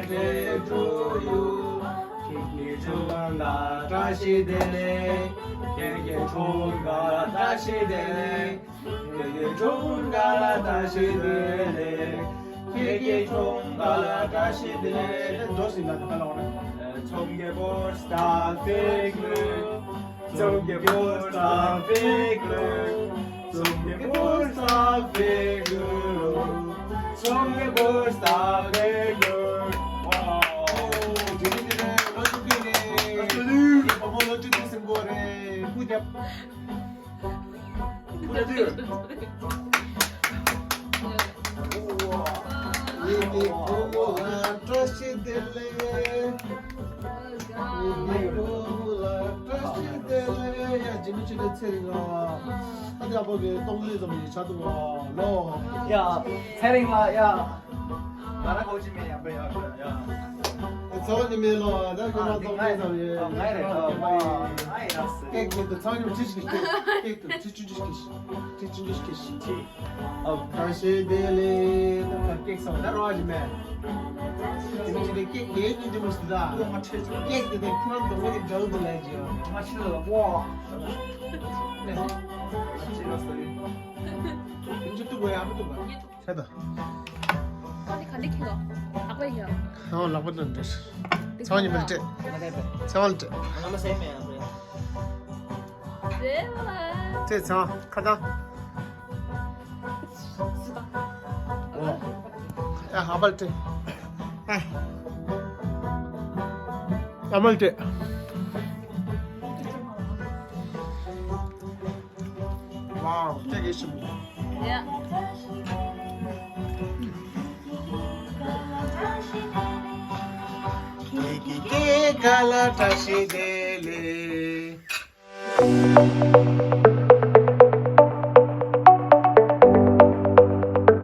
birthday to you. 케이크 축하한다 다시 되네. 케이크 축하한다 다시 되네. 케이크 축하한다 다시 되네. 케이크 축하한다 다시 되네. 좋습니다. 따라오네. 청개볼 스타필크 청개볼 스타필크 청개볼 스타필크 청개볼 스타필크 와우 제니들은 러주기네 어머 러주기 승고래 후잡 후잡들 이게 고모가 다시 될래 야 재밌지네 체리가 어디 아버지 똥들이 좀 자두가 너 야, 세링아, 야. 나랑 오지면 야, 뭐야, 야. 서원님이 너 내가 똥들이 아이라스. 깨끗도 서원님 지지시키 깨끗 지지시키 다시 들리 깨끗 나로 하지마 재밌지네 깨끗 좀 쓰다 깨끗 내 그런 거 어디 저도 내지요 맛있어. 와. 네 맛있어. 음식도 뭐야 아무도 뭐야 세다 빨리 간디키가 아빠이 해. 라고는 됐어 서원님 밀지 서원님 하나 세면 그래. 제발. 자 가자 야 아발때 아발때 와우 되게 있습니다 야. Kiki ke kala tashi dele